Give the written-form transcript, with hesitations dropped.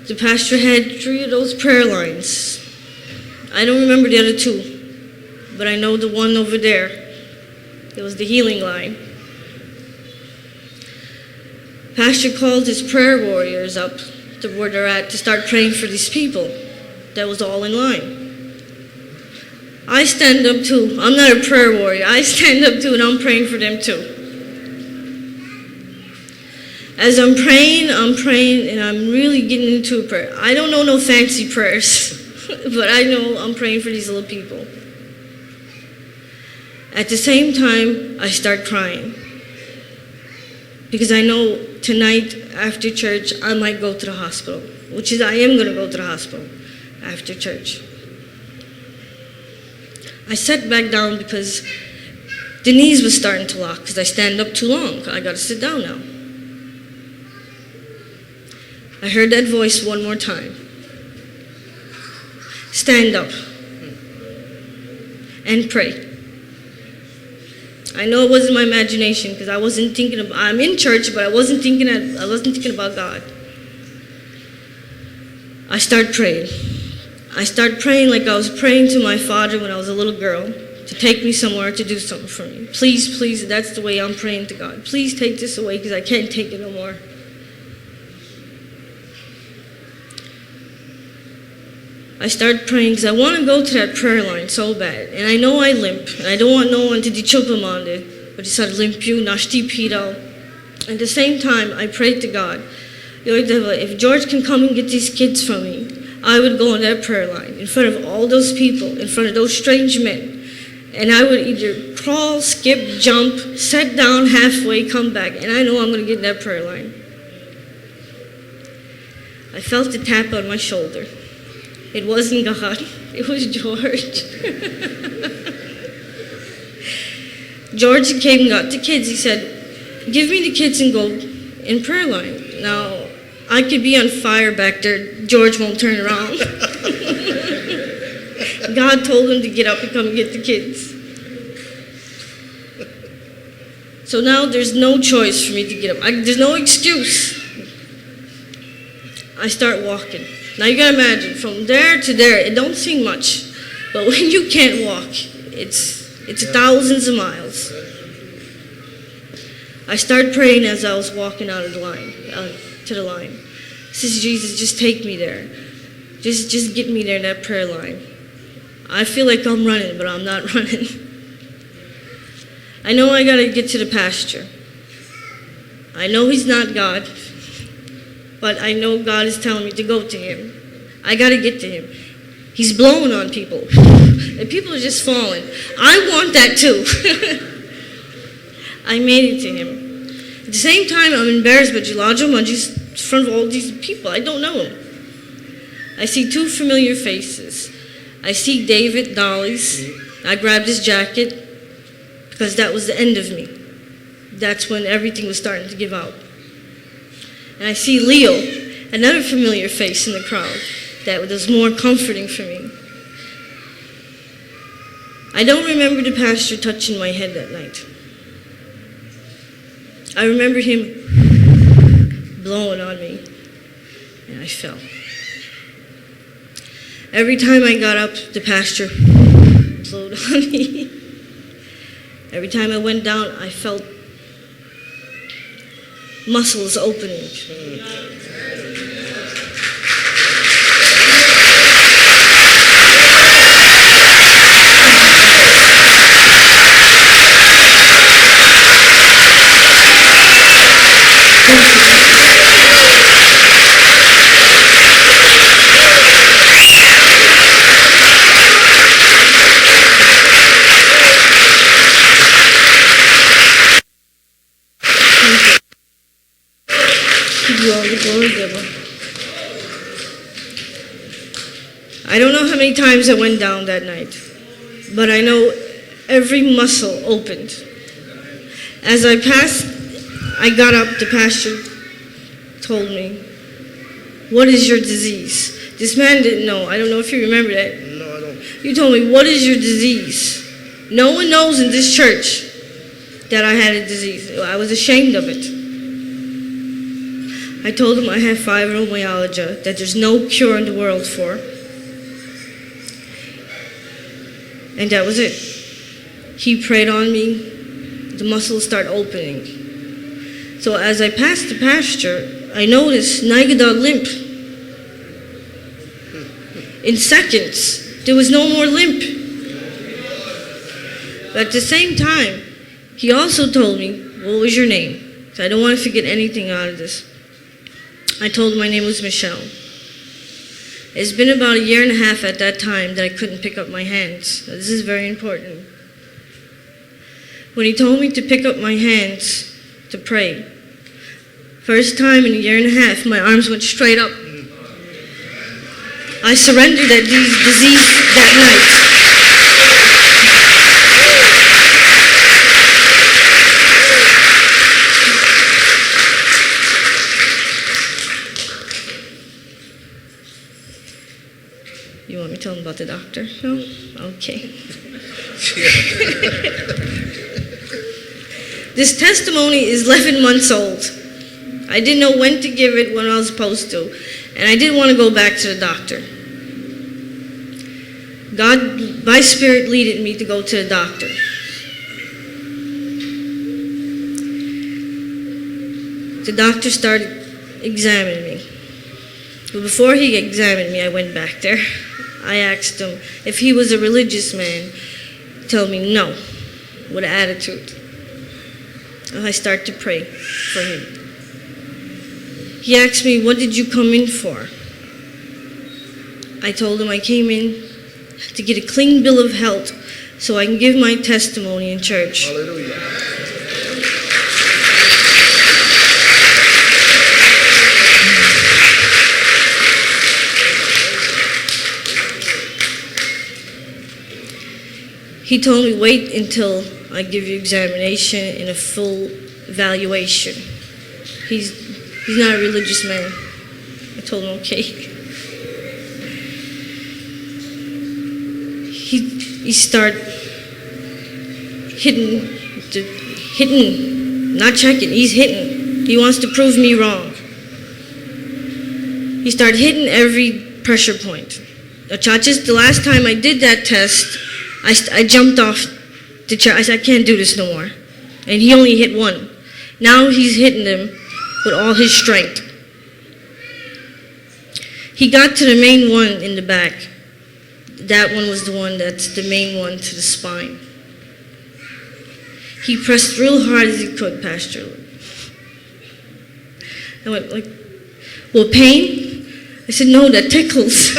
The pastor had 3 of those prayer lines. I don't remember the other 2, but I know the one over there. It was the healing line. Pastor called his prayer warriors up to where they're at to start praying for these people. That was all in line. I stand up too. I'm not a prayer warrior. I stand up too, and I'm praying for them too. As I'm praying, and I'm really getting into a prayer. I don't know no fancy prayers, but I know I'm praying for these little people. At the same time, I start crying. Because I know tonight after church, I might go to the hospital, which is I am going to go to the hospital after church. I sat back down because the knees were starting to lock because I stand up too long. I got to sit down now. I heard that voice one more time. Stand up and pray. I know it wasn't my imagination because I wasn't thinking about, I'm in church, but I wasn't thinking about God. I start praying. I start praying like I was praying to my father when I was a little girl to take me somewhere to do something for me. Please, please, that's the way I'm praying to God. Please take this away because I can't take it no more. I start praying because I want to go to that prayer line so bad. And I know I limp, and I don't want no one to dichupamande, but he said, limp you, nashti pito. At the same time, I prayed to God, if George can come and get these kids from me, I would go on that prayer line in front of all those people, in front of those strange men. And I would either crawl, skip, jump, sit down halfway, come back. And I know I'm going to get in that prayer line. I felt a tap on my shoulder. It wasn't God. It was George. George came and got the kids. He said, give me the kids and go in prayer line. Now, I could be on fire back there. George won't turn around. God told him to get up and come and get the kids. So now there's no choice for me to get up. There's no excuse. I start walking. Now you gotta imagine, from there to there, it don't seem much. But when you can't walk, it's thousands of miles. I start praying as I was walking out of the line, to the line. I says, Jesus, just take me there. Just get me there in that prayer line. I feel like I'm running, but I'm not running. I know I gotta get to the pasture. I know he's not God, but I know God is telling me to go to him. I gotta get to him. He's blowing on people, and people are just falling. I want that too. I made it to him. At the same time, I'm embarrassed by Gilajo Munji's in front of all these people. I don't know him. I see 2 familiar faces. I see David Dolly's. I grabbed his jacket because that was the end of me. That's when everything was starting to give out. And I see Leo, another familiar face in the crowd that was more comforting for me. I don't remember the pastor touching my head that night. I remember him blowing on me, and I fell. Every time I got up, the pastor blowed on me. Every time I went down, I felt muscles opening. I don't know how many times I went down that night, but I know every muscle opened. As I passed, I got up, the pastor told me, what is your disease? This man didn't know. I don't know if you remember that. No, I don't. You told me, what is your disease? No one knows in this church that I had a disease. I was ashamed of it. I told him I have fibromyalgia, that there's no cure in the world for. And that was it. He prayed on me. The muscles start opening. So as I passed the pasture, I noticed Nigga got limp. In seconds, there was no more limp. But at the same time, he also told me, what was your name? So I don't want to forget anything out of this. I told him my name was Michelle. It's been about 1.5 years at that time that I couldn't pick up my hands. This is very important. When he told me to pick up my hands to pray, first time in 1.5 years, my arms went straight up. I surrendered that disease that night. You want me to tell them about the doctor? No? Okay. This testimony is 11 months old. I didn't know when to give it, when I was supposed to, and I didn't want to go back to the doctor. God, by Spirit, leaded me to go to the doctor. The doctor started examining me. But before he examined me, I went back there. I asked him if he was a religious man. He told me no, with an attitude. And I started to pray for him. He asked me, what did you come in for? I told him I came in to get a clean bill of health so I can give my testimony in church. Hallelujah. He told me, wait until I give you examination and a full evaluation. He's not a religious man. I told him, okay. He started hitting, not checking, he's hitting. He wants to prove me wrong. He started hitting every pressure point. The last time I did that test, I jumped off the chair. I said, I can't do this no more. And he only hit one. Now he's hitting them with all his strength. He got to the main one in the back. That one was the one that's the main one to the spine. He pressed real hard as he could, Pastor. I went like, well, pain? I said, no, that tickles.